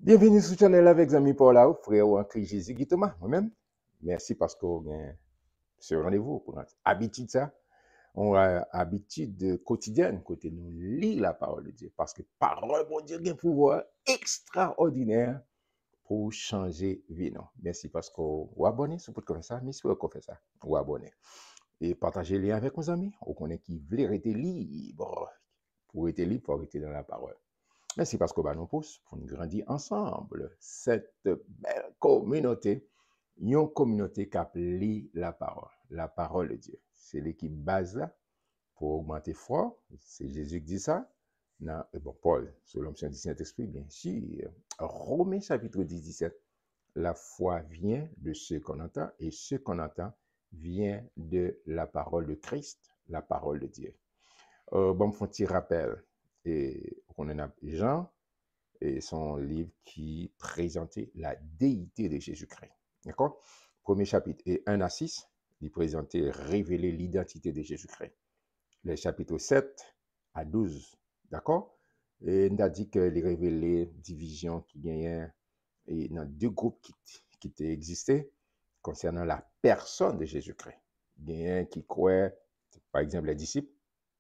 Bienvenue sur le channel avec amis Paul là, frère ou en Christ Jésus qui Thomas, moi-même. Merci parce qu'on a ce rendez-vous pour notre habitude ça. On a habitude quotidienne côté nous lire la parole de Dieu parce que parole de Dieu a un pouvoir extraordinaire pour changer vie non. Merci parce qu'on vous abonner sur pour faire ça, mais si vous faire ça, vous abonner et partager les liens avec nos amis, on connaît qui veulent rester libre. Pour être libre, pour rester dans la parole. Merci parce qu'on va nous pousse pour nous grandir ensemble. Cette belle communauté, une communauté qui appelle la parole de Dieu. C'est l'équipe base là pour augmenter foi. C'est Jésus qui dit ça. Non, bon, Paul, selon l'onction du Saint-Esprit, bien sûr. Romains chapitre 10, 17. La foi vient de ce qu'on entend et ce qu'on entend vient de la parole de Christ, la parole de Dieu. Bon, me font un petit rappel. Et on en a Jean, et son livre qui présentait la déité de Jésus-Christ. D'accord? Premier chapitre, et 1 à 6, il présentait, révéler l'identité de Jésus-Christ. Les chapitres 7 à 12, d'accord? Et il a dit que les révélé division qui gagnait et dans deux groupes qui existaient concernant la personne de Jésus-Christ. Il y a un qui croit, par exemple, les disciples,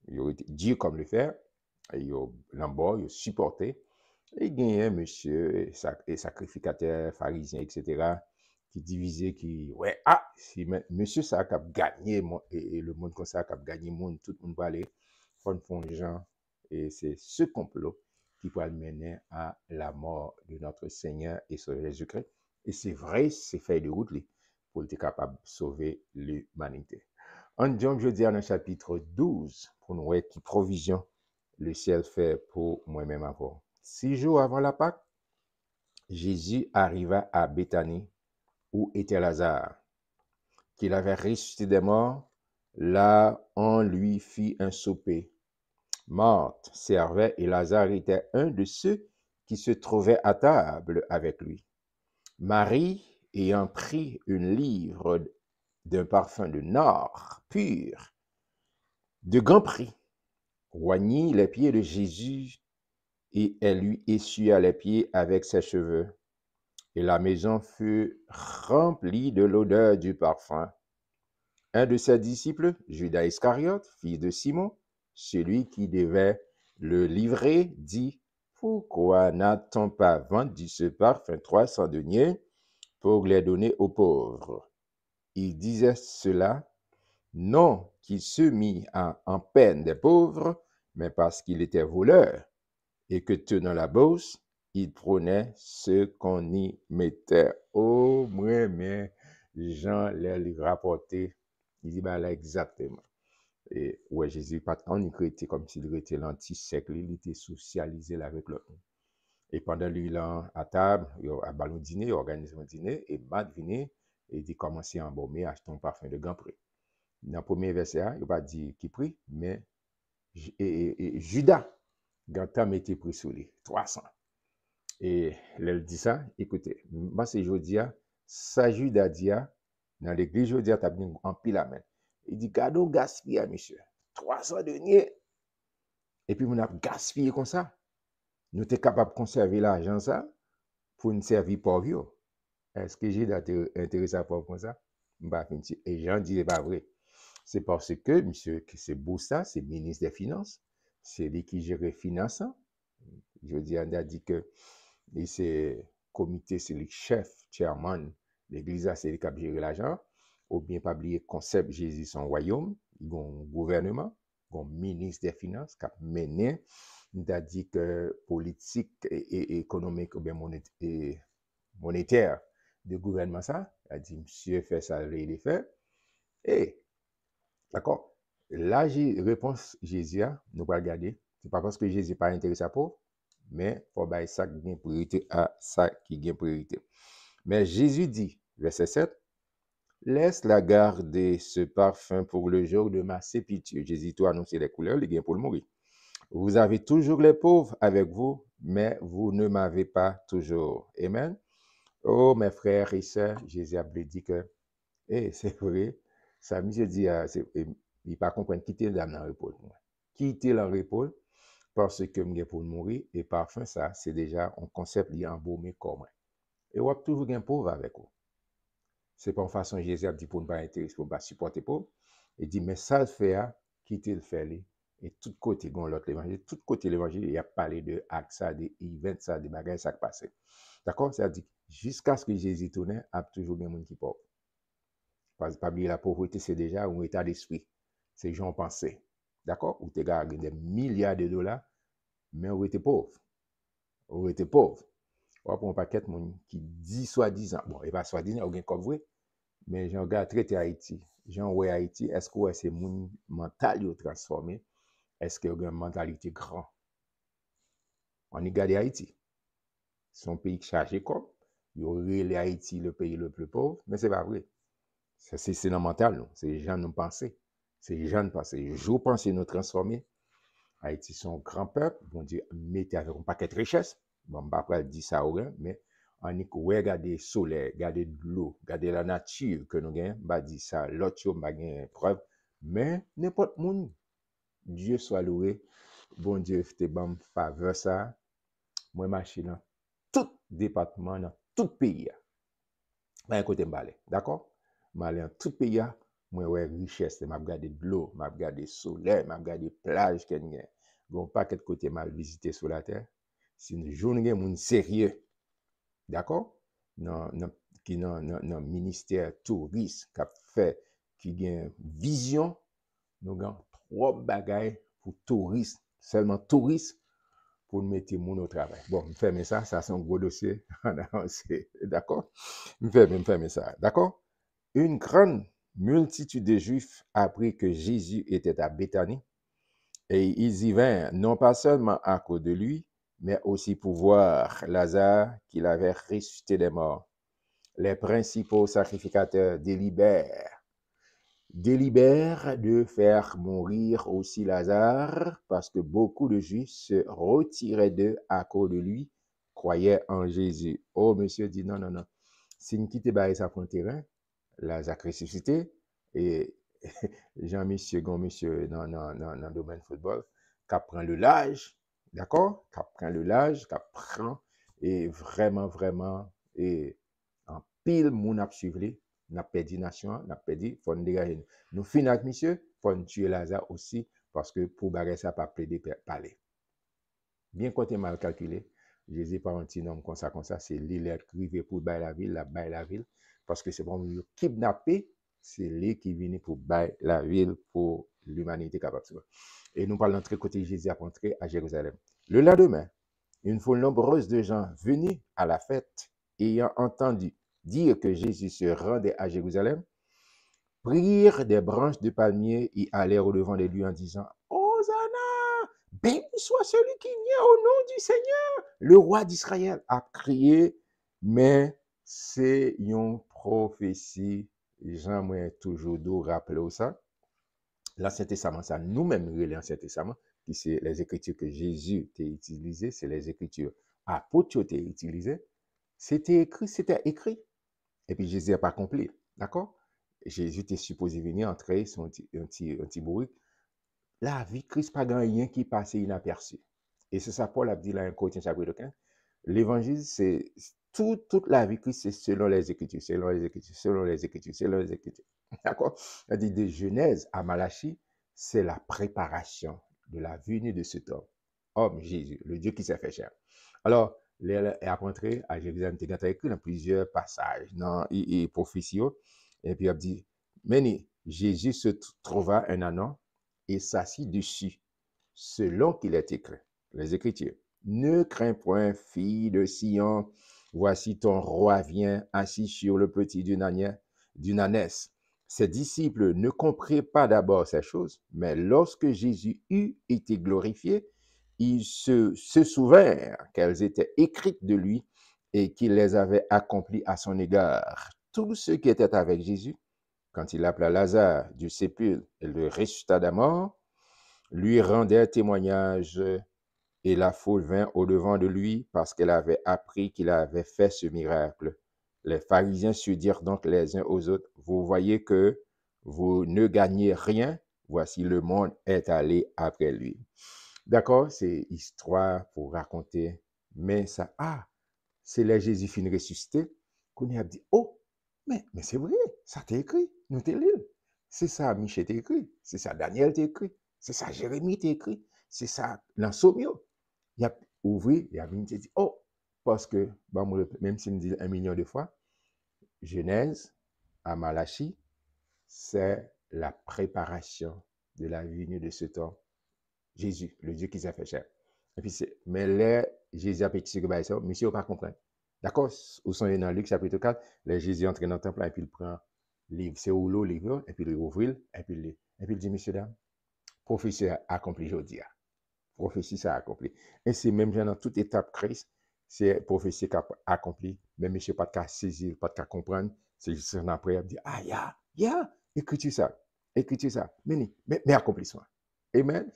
ils ont été Dieu comme le faire, ils ont l'embord, ils ont supporté. Et il y a un monsieur, et sacrificateur, pharisien, etc., qui divisait, qui, ouais, ah, si monsieur ça a gagné, et le monde comme ça a gagné, tout le monde va aller, font les gens, et c'est ce complot qui peut mener à la mort de notre Seigneur et Sauveur Jésus-Christ. Et c'est vrai, c'est fait de route pour être capable de sauver l'humanité. En Jean, je dis dans le chapitre 12, pour nous voir qui provision le ciel fait pour moi-même avant. 6 jours avant la Pâque, Jésus arriva à Béthanie, où était Lazare, qu'il avait ressuscité des morts. Là, on lui fit un souper. Marthe servait et Lazare était un de ceux qui se trouvaient à table avec lui. Marie, ayant pris une livre d'un parfum de nard pur, de grand prix, oignit les pieds de Jésus et elle lui essuya les pieds avec ses cheveux. Et la maison fut remplie de l'odeur du parfum. Un de ses disciples, Judas Iscariote, fils de Simon, celui qui devait le livrer, dit, pourquoi n'a-t-on pas vendu ce parfum 300 deniers pour les donner aux pauvres? Il disait cela, non qu'il se mit en peine des pauvres, mais parce qu'il était voleur, et que tenant la bourse, il prenait ce qu'on y mettait. Oh, moi, mais Jean les rapporté, il dit, bah là, exactement. Et ouais, Jésus, on y était comme s'il était l'anti-siècle, il était socialisé là avec l'autre. Et pendant lui, là, à table, à ballon dîner, il organise un dîner, et Matt vient, et il commence à embaumer, acheter un parfum de grand prix. Dans le premier verset, il va dire qui prie, mais et Judas, Gantam était pris sur lui, 300. Et elle dit ça, écoutez, moi c'est Jodia, ça Judas dit, dans l'église Jodia, tu as bien en pile la main. Il dit, gardons gaspiller, monsieur, 300 deniers. Et puis, on a gaspillé comme ça. Nous sommes capables de conserver l'argent ça pour nous servir pauvres. Est-ce que j'ai intéressé à faire comme ça? Et Jean dit, c'est pas vrai. C'est parce que, monsieur, c'est Boussa, c'est ministre des Finances, c'est lui qui gère les finances. Je dis, on a dit que c'est comité, c'est le chef, chairman, l'église, c'est lui qui a géré l'argent. Ou bien pas oublier concept Jésus son royaume, il y a un gouvernement, il y a un ministre des Finances qui a mené, il a dit que politique et économique ou bien monétaire de gouvernement ça, il a dit, monsieur fait ça, il fait. Et d'accord. Là, réponse Jésus, nous allons regarder. Ce n'est pas parce que Jésus n'est pas intéressé à pauvre, mais il faut que ça qui a priorité à ça qui a priorité. Mais Jésus dit, verset 7, laisse-la garder ce parfum pour le jour de ma sépulture. Jésus t'a annoncé les couleurs, les gains pour le mourir. Vous avez toujours les pauvres avec vous, mais vous ne m'avez pas toujours. Amen. Oh, mes frères et sœurs, Jésus a dit que, c'est vrai, ça, monsieur dit, il pas comprendre quitter l'âme dans le repos. Quitter le repos, parce que je pour mourir, et parfum, ça, c'est déjà un concept lié embaumé comme. Et on a toujours un pauvre avec vous. C'est pas une façon Jésus a dit pour ne pas intéresser, pour ne pas supporter pauvre. Il dit, mais ça le fait, quitter le fait, et tout côté, l'autre l'évangile, tout côté l'évangile, il a parlé de actes, ça, des events, ça, des bagages, ça qui passait. D'accord? C'est-à-dire, jusqu'à ce que Jésus tourne, il y a toujours des gens qui sont pauvres. Parce que pas oublier la pauvreté, c'est déjà un état d'esprit. C'est gens pensaient. D'accord? Ou tu gagné des milliards de dollars, mais on était pauvre. On était pauvre. On prend un paquet de monde qui dit soi-disant, bon, il va soi-disant, on a comme vrai, mais j'en regarde traiter Haïti. J'en ouais Haïti, est-ce que c'est mon mental transformé? Est-ce qu'il y a une mentalité grand? On y regarde Haïti. Son pays chargé comme, il y aurait Haïti le pays le plus pauvre, mais c'est pas vrai. C'est dans le mental, non? C'est les gens nous penser. C'est les gens nous penser. Je pense nous transformer. Haïti, son grand peuple, bon Dieu, mettez avec un paquet de richesses. Bon, après, dit ça ou rien, mais on y regarder le soleil, regarder de l'eau, regarder la nature que nous avons, bah dit ça, l'autre chose, bah gagne preuve. Mais n'importe monde, Dieu soit loué, bon Dieu, te bon faveur ça. Moi, marché dans tout département, dans tout pays. Bah, côté m'balé, d'accord? M'aller dans tout pays, moi, ouais, richesse, m'a regardé de l'eau, m'a regardé soleil, m'a regardé plage, qu'il y a. Bon, pas quel côté m'a visité sur la terre. C'est une journée, moun sérieux. D'accord? Qui dans ministère touriste qui a fait, qui a vision, nous avons trois bagailles pour touristes, seulement touristes, pour mettre moun au travail. Bon, je ferme ça, ça c'est un gros dossier. D'accord? Je ferme ça. D'accord? Une grande multitude de Juifs apprit que Jésus était à Béthanie et ils y vinrent non pas seulement à cause de lui, mais aussi pour voir Lazare qu'il avait ressuscité des morts. Les principaux sacrificateurs délibèrent de faire mourir aussi Lazare parce que beaucoup de Juifs se retiraient d'eux à cause de lui, croyaient en Jésus. Oh, monsieur dit non, non, non. Si nous quittons ça pour le terrain, Lazare ressuscité et Jean-Monsieur, monsieur dans le domaine football, qui prend le large, d'accord? Qui prend le large, qui prend et vraiment, et en pile, moun ap suivre, n'a perdu nation, n'a perdu, faut nous dégager. Nous finissons avec monsieur, faut nous tuer Lazare aussi, parce que pour bagarre ça, pas plaider parler. Bien côté mal calculé, Jésus pas un petit nom comme ça, c'est l'île privé pour bailler la ville, parce que c'est pour nous kidnapper, c'est lui qui vient pour bailler la ville pour l'humanité capable. Et nous parlons très côté Jésus a rentré à Jérusalem. Le lendemain, une foule nombreuse de gens venus à la fête, ayant entendu dire que Jésus se rendait à Jérusalem, prirent des branches de palmier et allèrent au devant de lui en disant « Hosanna! Béni soit celui qui vient au nom du Seigneur! » Le roi d'Israël a crié, mais c'est une prophétie. J'aimerais toujours rappeler ça. L'Ancien Testament, ça nous-mêmes, l'Ancien Testament, qui c'est les écritures que Jésus a utilisées, c'est les écritures apôtres ont utilisées. C'était écrit. Et puis Jésus n'a pas accompli. D'accord? Jésus était supposé venir entrer son petit bruit. La vie de Christ, pas grand rien qui passait inaperçu. Et c'est ça, Paul a dit là, en Corinthiens chapitre 15. L'évangile, c'est toute la vie de Christ, c'est selon les Écritures, selon les Écritures, selon les Écritures, selon les Écritures. D'accord? Il a dit de Genèse à Malachie, c'est la préparation de la venue de cet homme, Jésus, le Dieu qui s'est fait chair. Alors, il a rentré à Jérusalem, il a écrit dans plusieurs passages, dans les prophéties, et puis il a dit, mais Jésus se trouva un anon et s'assit dessus, selon qu'il est écrit, les Écritures. Ne crains point, fille de Sion, voici ton roi vient assis sur le petit d'une ânesse. Ses disciples ne comprirent pas d'abord ces choses, mais lorsque Jésus eut été glorifié, ils se souvinrent qu'elles étaient écrites de lui et qu'il les avait accomplies à son égard. Tous ceux qui étaient avec Jésus, quand il appela Lazare du sépulcre et le ressuscita des morts, lui rendaient témoignage et la foule vint au-devant de lui parce qu'elle avait appris qu'il avait fait ce miracle. Les pharisiens se dirent donc les uns aux autres, vous voyez que vous ne gagnez rien, voici le monde est allé après lui. D'accord? C'est histoire pour raconter. Mais ça, c'est là Jésus finit ressuscité, qu'on a dit, oh, mais c'est vrai, ça t'est écrit, nous t'es lu. C'est ça, Michel t'a écrit, c'est ça, Daniel t'a écrit, c'est ça, Jérémie t'a écrit, c'est ça, dans Somio. Il a ouvert, il a venu te dire, oh, parce que, bon, même s'il me dit 1 million de fois, Genèse à Malachie, c'est la préparation de la venue de ce temps. Jésus, le Dieu qui s'est fait chair. Et puis, mais là, Jésus a fait ce que ça, monsieur n'a pas compris. D'accord? Où sont dans Luc chapitre 4, là, Jésus entre dans le temple et puis il prend le livre, c'est où le livre, et puis il ouvre, et puis il dit, monsieur, dame, prophétie accomplie aujourd'hui. Prophétie, ça accompli. Et c'est même dans toute étape Christ, c'est prophétie qui accompli. Mais monsieur pas de saisir, pas de comprendre. C'est juste après, il dit, écris-tu ça, écris-tu ça. Mais accomplissement. Amen.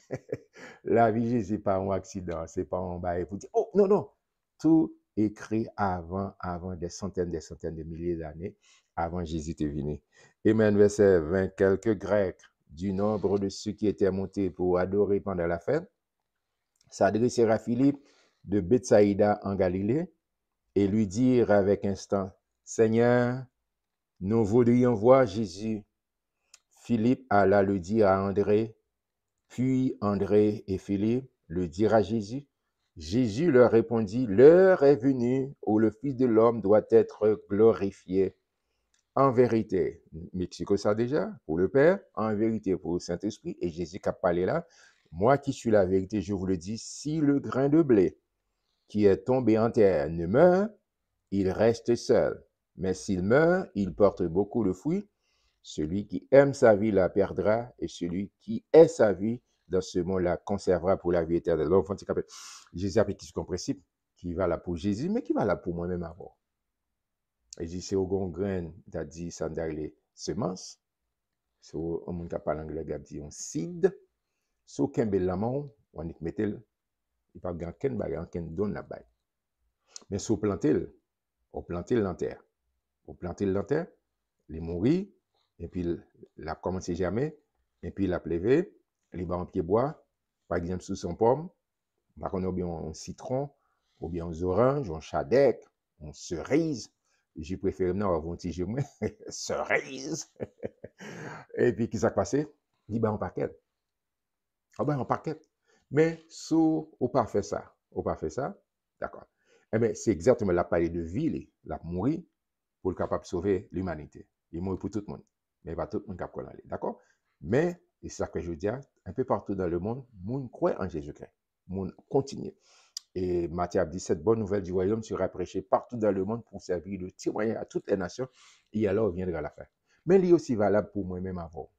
La vie de Jésus n'est pas un accident, c'est pas un bail pour dire, oh non, non. Tout écrit avant des centaines de milliers d'années, avant Jésus est venu. Amen, verset 20, quelques Grecs du nombre de ceux qui étaient montés pour adorer pendant la fête s'adressèrent à Philippe de Bethsaïda en Galilée et lui dirent avec instant, Seigneur, nous voudrions voir Jésus. Philippe alla le dire à André, puis André et Philippe le dirent à Jésus. Jésus leur répondit, l'heure est venue où le Fils de l'homme doit être glorifié. En vérité, Mexico ça déjà, pour le Père, en vérité pour le Saint-Esprit, et Jésus qui a parlé là, moi qui suis la vérité, je vous le dis, si le grain de blé qui est tombé en terre ne meurt, il reste seul. Mais s'il meurt, il porte beaucoup de fruits. Celui qui aime sa vie la perdra, et celui qui est sa vie dans ce monde la conservera pour la vie éternelle. Donc, Jésus a pris ce principe qui va là pour Jésus, mais qui va là pour moi-même avant. Et dit, c'est au grand grain, t'as dit, ça n'a les semences. C'est au monde qui parle anglais, il dit, on seed. Si aucun bel lamon, on y mette, il n'y a pas aucun bagage, aucun don là-bas. Mais si on plante l'enterre. On plante l'enterre, il mourit, et puis il a commencé jamais, et puis il a plévé, il va en pied bois, par exemple sous son pomme, par contre, ou bien un citron, ou bien un orange, un chadec, une cerise. J'ai préféré non avoir un petit jeu, cerise. Et puis, qu'est-ce qui s'est passé? Il va en paquet. Ah ben, en paquet. Mais si on pas fait ça, d'accord. Eh bien, c'est exactement la parole de vie, la mourir pour le capable de sauver l'humanité. Il mourit pour tout le monde. Mais pas tout le monde capable d'aller. D'accord? Mais, et c'est ça que je veux dire, un peu partout dans le monde, le monde croit en Jésus-Christ. Le monde continue. Et Matthieu a dit, cette bonne nouvelle du royaume sera prêchée partout dans le monde pour servir de témoin à toutes les nations, et alors viendra la fin. Mais il est aussi valable pour moi-même avant.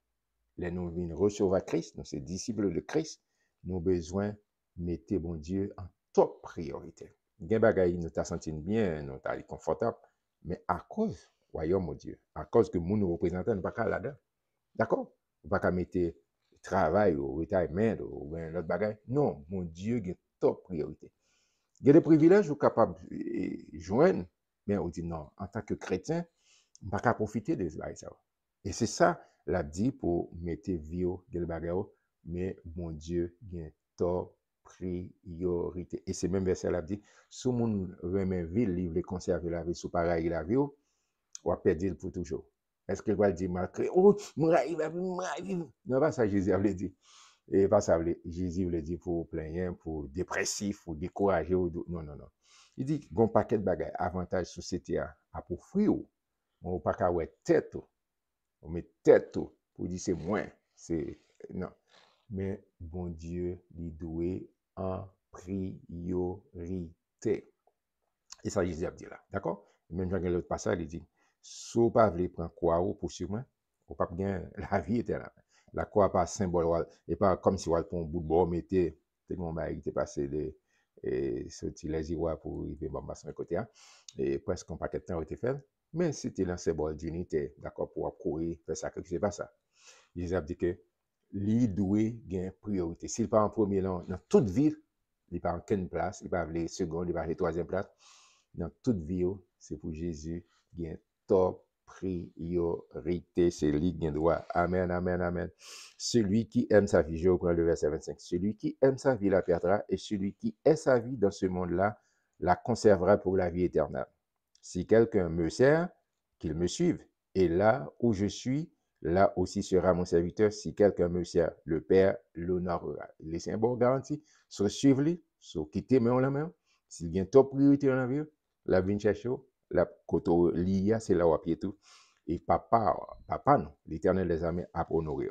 Les nous venons recevoir Christ, nous sommes disciples de Christ, nous avons besoin de mettre bon Dieu en top priorité. Gen bagay nous t'a senti bien, nous t'a confortable, mais à cause royaume mon Dieu, à cause que nous représentons, nous pas qu'à là-dedans. D'accord? Nous pas qu'à mettre travail ou retirement ou bien l'autre bagay. Non, mon Dieu, il top priorité. Il y a des privilèges ou capable de joindre, mais on dit non, en tant que chrétien, on pas qu'à profiter de ce bagay. Et c'est ça, l'a dit pour mettre vie de bagay, mais mon Dieu, il y a top priorité. Et c'est même verset là dit, si mon remet vie, il veut conserver la vie, sous pareil la vie, on va perdre pour toujours. Est-ce qu'il va dire malgré, oh, moi, non, pas ça, Jésus avait dit. Et pas ça, Jésus voulait dire pour plein, pour dépressif, pour décourager. Non, non, non. Il dit, bon paquet de bagages, avantage société à pour fruit. On pas qu'à ouais tête. On met tête pour dire c'est moins. C'est, non. Mais bon Dieu, il doit en priorité. Et ça, Jésus a dit là. D'accord? Même dans l'autre passage, il dit, si vous ne pouvez pas prendre quoi pour suivre, vous ne pouvez pas gagner la vie éternelle. La croix pas symbole, et pas comme si vous avez un bout de bois, mettez, mon mari était passé et sorti les irois pour arriver à son côté, et presque un paquet de temps a été fait. Mais c'était un symbole d'unité, d'accord, pour courir, faire ça, c'est pas ça. Jésus a dit que lui doit gagner priorité. S'il pas en premier dans toute vie, il pas en quelle place, il pas les secondes, il pas les troisième place. Dans toute vie, c'est pour Jésus gagner top priorité, c'est lui qui droit. Amen, amen, amen. Celui qui aime sa vie, je reprends le verset 25. Celui qui aime sa vie la perdra, et celui qui est sa vie dans ce monde-là la conservera pour la vie éternelle. Si quelqu'un me sert, qu'il me suive. Et là où je suis, là aussi sera mon serviteur. Si quelqu'un me sert, le Père l'honorera. Laissez un bon garantie. Soit suivre-lui, soit quitter mais on la main. S'il y a une top priorité dans la vie, la vie chercher, la côté liée, c'est là où pied tout. Et papa non, l'Éternel des armées a honoré.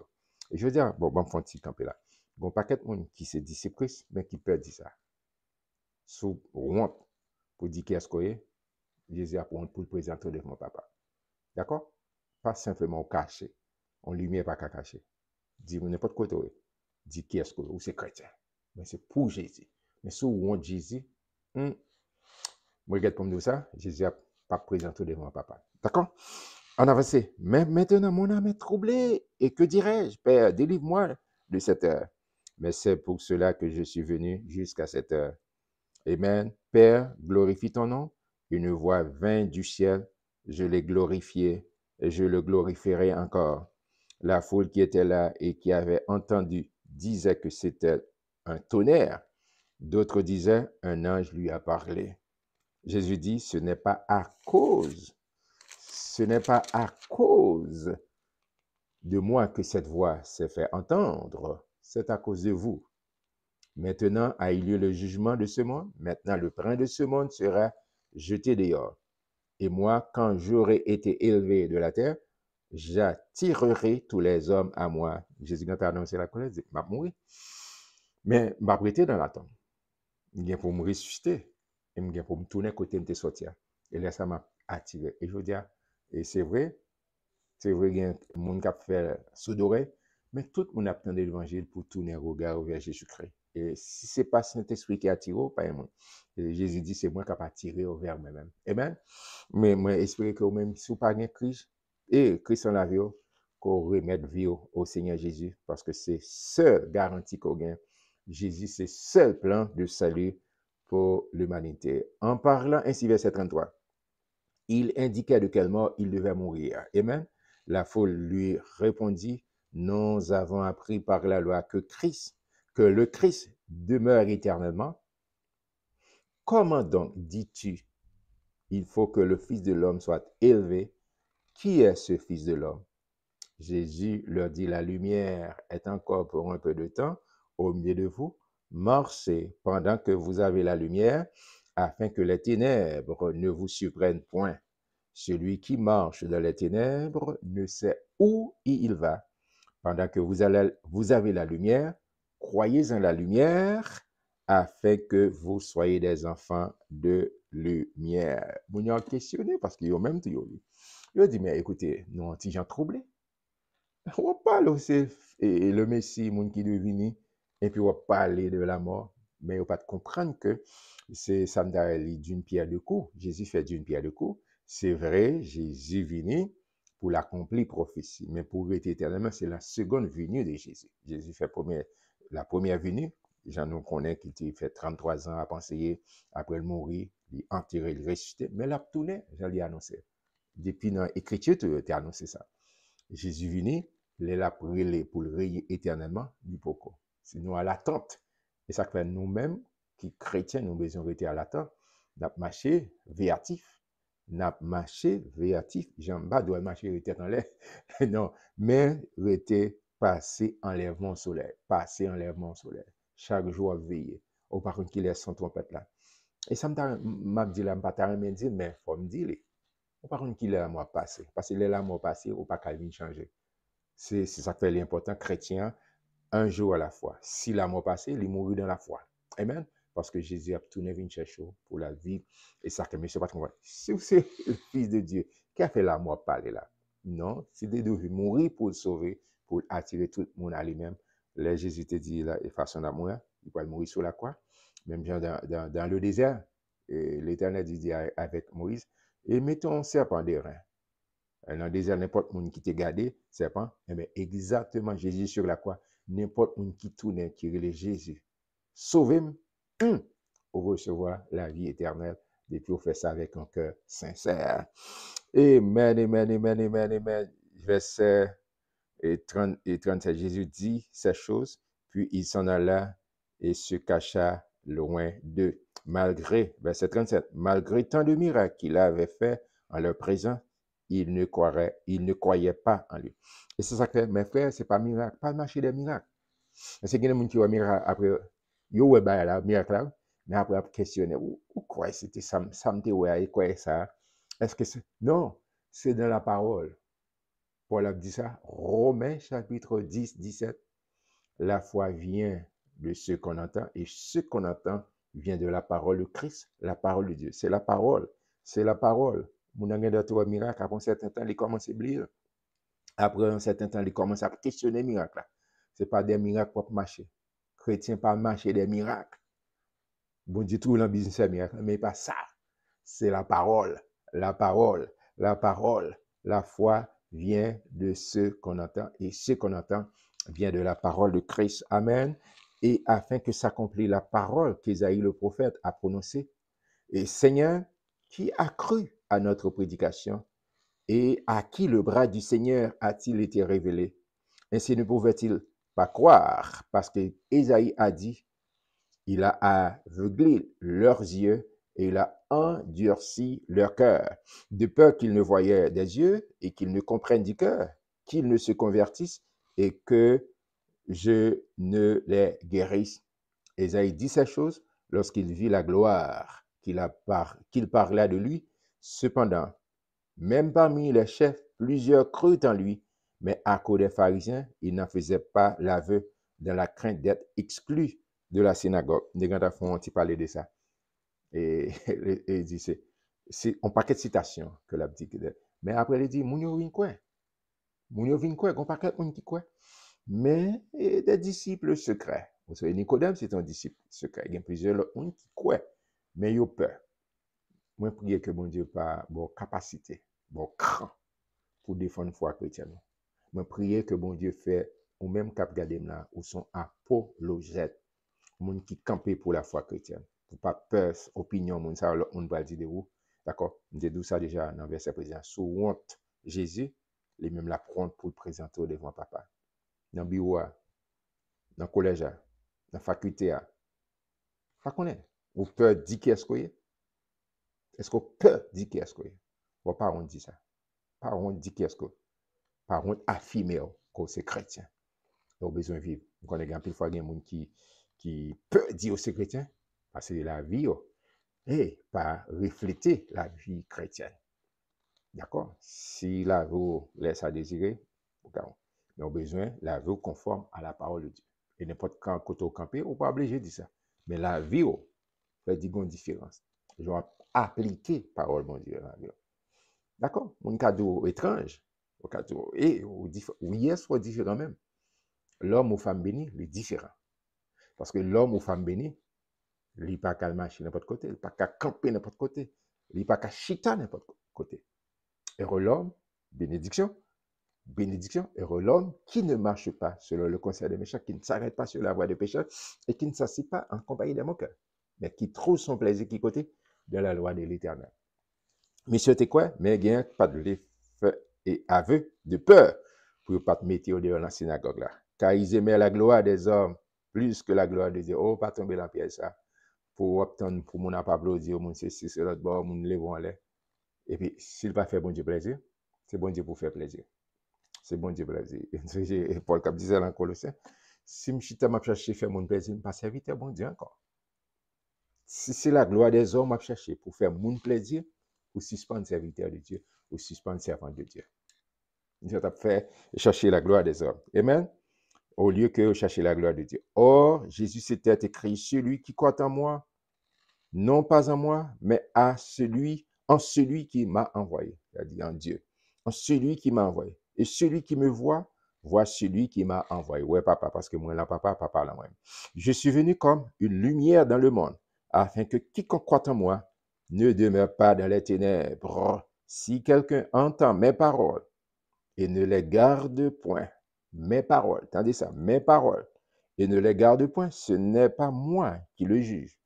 Et je veux dire, bon, je vais petit camper là. Bon, paquet de monde qui se dit c'est Christ, mais qui peut dire ça. Sous honte pour dire qu'est-ce qu'on est, Jésus a honte pour le présenter devant papa. D'accord? Pas simplement caché. En lumière, pas qu'à cacher. Dis n'importe quoi, dis qui est-ce que ou c'est chrétien. Mais c'est pour Jésus. Mais si on honte Jésus, moi, regarde pour me dire ça, Jésus a pas présenté devant papa. D'accord? En avancé. Mais maintenant, mon âme est troublée. Et que dirais-je? Père, délivre-moi de cette heure. Mais c'est pour cela que je suis venu jusqu'à cette heure. Amen. Père, glorifie ton nom. Une voix vint du ciel. Je l'ai glorifié et je le glorifierai encore. La foule qui était là et qui avait entendu disait que c'était un tonnerre. D'autres disaient, un ange lui a parlé. Jésus dit, ce n'est pas à cause de moi que cette voix s'est fait entendre, c'est à cause de vous. Maintenant a eu lieu le jugement de ce monde. Maintenant, le prince de ce monde sera jeté dehors. Et moi, quand j'aurai été élevé de la terre, j'attirerai tous les hommes à moi. Jésus n'a pas annoncé la colère, il dit, je vais mourir. Mais je vais prêter dans la tombe. Je vais pour me ressusciter. Et je vais pour me tourner côté de sortir. Et là, ça m'a attiré. Et je veux dire, et c'est vrai, qu'il y a des gens qui ont fait soudoré, mais tout le monde attend l'évangile pour tourner le regard vers Jésus-Christ. Et si ce n'est pas Saint-Esprit qui attire, pas moi. Et Jésus dit, c'est moi qui vais attirer vers moi-même. Amen. Mais moi, j'espère que même si vous n'avez pas Christ, et Christ en la vie, qu'on remette vie au Seigneur Jésus, parce que c'est seule garantie qu'on gagne. Jésus, c'est seul plan de salut pour l'humanité. En parlant ainsi, verset 33, il indiquait de quelle mort il devait mourir. Amen. La foule lui répondit, nous avons appris par la loi que le Christ demeure éternellement. Comment donc dis-tu, il faut que le Fils de l'homme soit élevé? Qui est ce Fils de l'homme? Jésus leur dit, la lumière est encore pour un peu de temps au milieu de vous. Marchez pendant que vous avez la lumière, afin que les ténèbres ne vous surprennent point. Celui qui marche dans les ténèbres ne sait où il va. Pendant que vous avez la lumière, croyez en la lumière, afin que vous soyez des enfants de lumière. Vous m'avez questionné parce qu'ils ont même dit, ils ont dit, mais écoutez, nous, on gens troublés. On parle aussi, et le Messie, mon qui devine, et puis on parle de la mort, mais on pas comprendre que c'est ça d'une pierre de coups. Jésus fait d'une pierre de coups. C'est vrai, Jésus venu pour l'accomplir prophétie, mais pour être éternellement, c'est la seconde venue de Jésus. Jésus fait la première venue. J'en nous connaît qu'il fait 33 ans à penser, après le mourir, il enterré, il ressuscité, mais l'a tourné, j'en l'ai annoncé. Depuis dans l'écriture, tu as annoncé ça. Jésus venu, il est là pour le régner éternellement, du pourquoi. C'est nous à l'attente. Et ça fait nous-mêmes, qui chrétiens, nous besoin rester à l'attente. Nous marché véatif. Nous marché véatif. J'aime pas doit marcher rester dans l'air. Non, mais rester passer enlèvement soleil. Passer enlèvement soleil. Chaque jour veiller. Ou par contre, qu'il est son trompette là. Et ça m'a dit là, je ne dire, mais il faut me dire. Par contre, qu'il est là, moi passé. Parce qu'il est là, moi passé, ou pas qu'à changer. C'est ça qui fait l'important chrétien, un jour à la fois. Si la mort passée, il mourit dans la foi. Amen. Parce que Jésus a tourné vers chercher pour la vie. Et ça que monsieur pas comprendre. Si c'est le Fils de Dieu qui a fait la mort parler là. Non, c'est de mourir pour le sauver, pour attirer tout le monde à lui-même. Là, Jésus te dit là, de façon d'amour, il va mourir sur la croix. Même dans le désert, l'Éternel dit avec Moïse, et mettons un serpent des reins. Dans le désert, n'importe qui te gardé, serpent, eh bien, exactement, Jésus sur la croix, n'importe qui tourne, qui relève Jésus. Sauvez-moi, pour recevoir la vie éternelle, Et puis, on fait ça avec un cœur sincère. Amen, amen, amen, amen, amen. Verset et 37, Jésus dit ces choses, puis il s'en alla et se cacha loin d'eux. Verset 37, malgré tant de miracles qu'il avait fait en leur présence, ils ne croyaient pas en lui. Et c'est ça que mes frères, c'est pas miracle, pas marcher des miracles. C'est qu'il y a des gens qui ont miracle après, yo ouais, bah, là, miracle là, mais après, questionner, ou quoi, c'était ça, me ouais, quoi, ça? Est-ce que c'est, non, c'est dans la parole. Paul a dit ça, Romains chapitre 10, 17. La foi vient de ce qu'on entend et ce qu'on entend vient de la parole de Christ, la parole de Dieu. C'est la parole, c'est la parole. Mon ami de toi miracle, après un certain temps, il commence à oublier. Après un certain temps, il commence à questionner les miracles. Ce n'est pas des miracles pour marcher. Chrétien pas marcher des miracles. Bon Dieu, tout le business est miracle, mais pas ça. C'est la parole, la parole, la parole. La foi vient de ce qu'on entend et ce qu'on entend vient de la parole de Christ. Amen. Et afin que s'accomplisse la parole qu'Ésaïe le prophète a prononcée. Et Seigneur, qui a cru à notre prédication et à qui le bras du Seigneur a-t-il été révélé? Ainsi ne pouvait-il pas croire parce que Ésaïe a dit, il a aveuglé leurs yeux et il a endurci leur cœur, de peur qu'ils ne voyaient des yeux et qu'ils ne comprennent du cœur, qu'ils ne se convertissent et que je ne les guérisse. Ésaïe dit ces choses lorsqu'il vit la gloire qu'il parla de lui. Cependant, même parmi les chefs, plusieurs crurent en lui, mais à cause des pharisiens, il n'en faisait pas l'aveu dans la crainte d'être exclu de la synagogue. Des grands enfants ont parlé de ça. Et il dit, c'est un paquet de citations que l'a dit. Mais après, il dit, moun yo vin quoi? Moun yo vin quoi? Un paquet de moun qui quoi? Mais des disciples secrets. Vous savez, Nicodème, c'est un disciple secret. Il y a plusieurs gens qui quoi? Mais ils ont peur. Moi, je prie que mon Dieu pas bon capacité, bon cran pour défendre la foi chrétienne. Je prie que mon Dieu fait ou même cap garder là ou son apologète, moun qui campé pour la foi chrétienne. Pour pas peur opinion moun ça on va dire de vous. D'accord? On dit ça déjà dans verset précédent. Sous honte Jésus, les mêmes la prendre pour le présenter devant papa. Dans bureau, dans le collège, dans la faculté. Pas connaît. Ou peur dire qu'est-ce que est? Est-ce qu'on peut dire qu'est-ce que est? Ou pas on dit ça. Pas on dit qu'est-ce que. Pas on affirmer que c'est chrétien. On a besoin de vivre. On connaît un peu de fois des gens qui peut dire que c'est chrétien parce que la vie et pas refléter la vie chrétienne. D'accord? Si la vie laisse à désirer, mais on a besoin de la vie conforme à la parole de Dieu. Et n'importe quand côté au campé, on pas obligé de dire ça. Mais la vie fait dire une différence. Je vais appliquer parole de Dieu dans la vie. D'accord? Un cadeau étrange, un cadeau et oui, soit différent même. L'homme ou femme bénie, il est différent. Parce que l'homme ou femme bénie, il n'est pas qu'à marcher n'importe côté, il n'est pas qu'à camper n'importe côté, il n'est pas qu'à chita n'importe côté. Et l'homme, bénédiction, bénédiction, et l'homme qui ne marche pas selon le conseil des méchants, qui ne s'arrête pas sur la voie des pécheurs et qui ne s'assied pas en compagnie des moqueurs, mais qui trouve son plaisir qui côté de la loi de l'Éternel. Monsieur, t'es quoi? Mais il n'y a pas de l'effet et aveu de peur pour ne pas te mettre au dehors dans la synagogue là. Car ils aimaient la gloire des hommes plus que la gloire de Dieu. Oh, pas tomber la pièce ça. Pour obtenir, pour mon applaudir, mon ceci, c'est l'autre bord, mon lèvre en l'air. Et puis, s'il va faire bon Dieu plaisir, c'est bon Dieu pour faire plaisir. C'est bon Dieu plaisir. Et Paul Cap disait dans Colossiens, si je suis cherché faire mon plaisir, je ne pas servir bon Dieu encore. Si c'est la gloire des hommes, je chercher pour faire mon plaisir, ou suspendre serviteur de Dieu, ou suspendre servant de Dieu. Dieu t'a fait chercher la gloire des hommes. Amen. Au lieu que chercher la gloire de Dieu. Or, Jésus s'était écrit, celui qui croit en moi, non pas en moi, mais en celui qui m'a envoyé. C'est-à-dire en Dieu. En celui qui m'a envoyé. Et celui qui me voit celui qui m'a envoyé. Ouais, papa, parce que moi, là, papa, là, moi. Je suis venu comme une lumière dans le monde, afin que quiconque croit en moi ne demeure pas dans les ténèbres. Si quelqu'un entend mes paroles et ne les garde point, mes paroles, attendez ça, mes paroles, et ne les garde point, ce n'est pas moi qui le juge.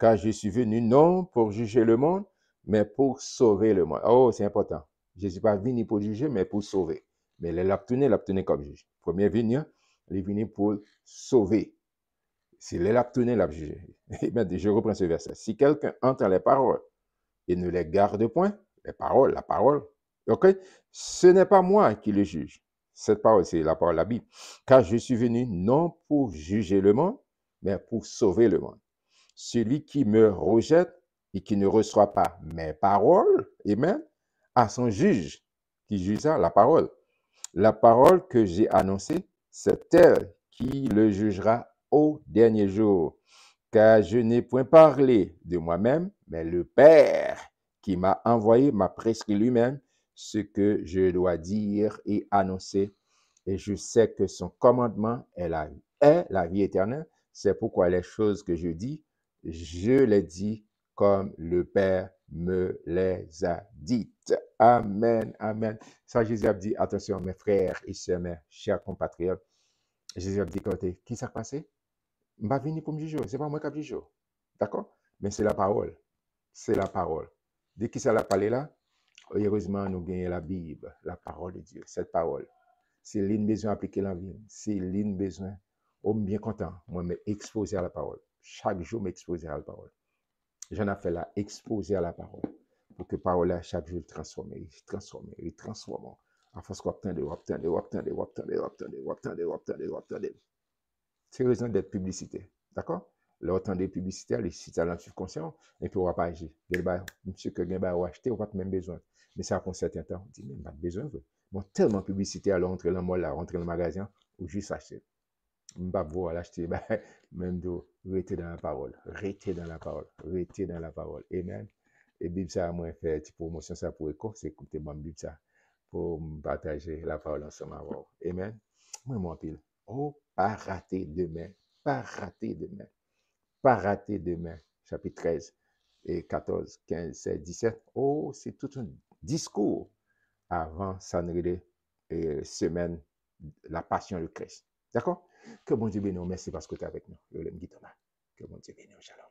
car je suis venu non pour juger le monde, mais pour sauver le monde. Oh, c'est important. Jésus n'est pas venu pour juger, mais pour sauver. Mais il l'a obtenu comme juge. Premier venu, il est venu pour sauver. S'il l'a obtenu, il l'a jugé. Je reprends ce verset. Si quelqu'un entend les paroles et ne les garde point, la parole, ok? Ce n'est pas moi qui le juge. Cette parole, c'est la parole de la Bible. Car je suis venu non pour juger le monde, mais pour sauver le monde. Celui qui me rejette et qui ne reçoit pas mes paroles, amen, à son juge, qui jugera la parole. La parole que j'ai annoncée, c'est elle qui le jugera au dernier jour. Car je n'ai point parlé de moi-même, mais le Père qui m'a envoyé m'a prescrit lui-même ce que je dois dire et annoncer. Et je sais que son commandement est la vie éternelle. C'est pourquoi les choses que je dis, je les dis comme le Père me les a dites. Amen, amen. Ça, Jésus a dit, attention, mes frères et sœurs, mes chers compatriotes. Jésus a dit, écoutez, qui s'est passé? Je ne suis pas venu pour me juger, ce n'est pas moi qui ai jugé. D'accord? Mais c'est la parole. C'est la parole. Dès que ça l'a parlé là, heureusement, nous gagnons la Bible, la parole de Dieu, cette parole. C'est l'une besoin d'appliquer la vie. C'est l'une besoin. Oh, bien content, moi, m'exposer à la parole. Chaque jour, m'exposer à la parole. J'en ai fait là, exposer à la parole. Pour que la parole là, chaque jour, transforme. À force qu'on c'est raison d'être publicité. D'accord? L'autant des publicités, les sites à subconscient, et puis on va pas agir. Monsieur que Gemba a acheté, on n'a pas même besoin. Mais ça prend un certain temps. On dit, mais pas besoin. Bon, tellement de publicité, alors rentrer dans le mall, rentrer dans le magasin, ou juste acheter. Je ne vais pas pouvoir l'acheter, même de rester dans la parole. Rester dans la parole. Rester dans la parole. Amen. Et Bible, ça, moi, fait une petite promotion, ça pour éco, c'est écouter mon Bible, ça, pour partager la parole ensemble. Amen. Moi, mon pile. Oh, pas rater demain. Pas rater demain. Pas rater demain. Chapitre 13 et 14, 15, 16, 17. Oh, c'est tout un discours avant Sanrede et semaine, la passion de Christ. D'accord? Que bon Dieu bénisse. Merci parce que tu es avec nous. Que bon Dieu bénisse. Shalom.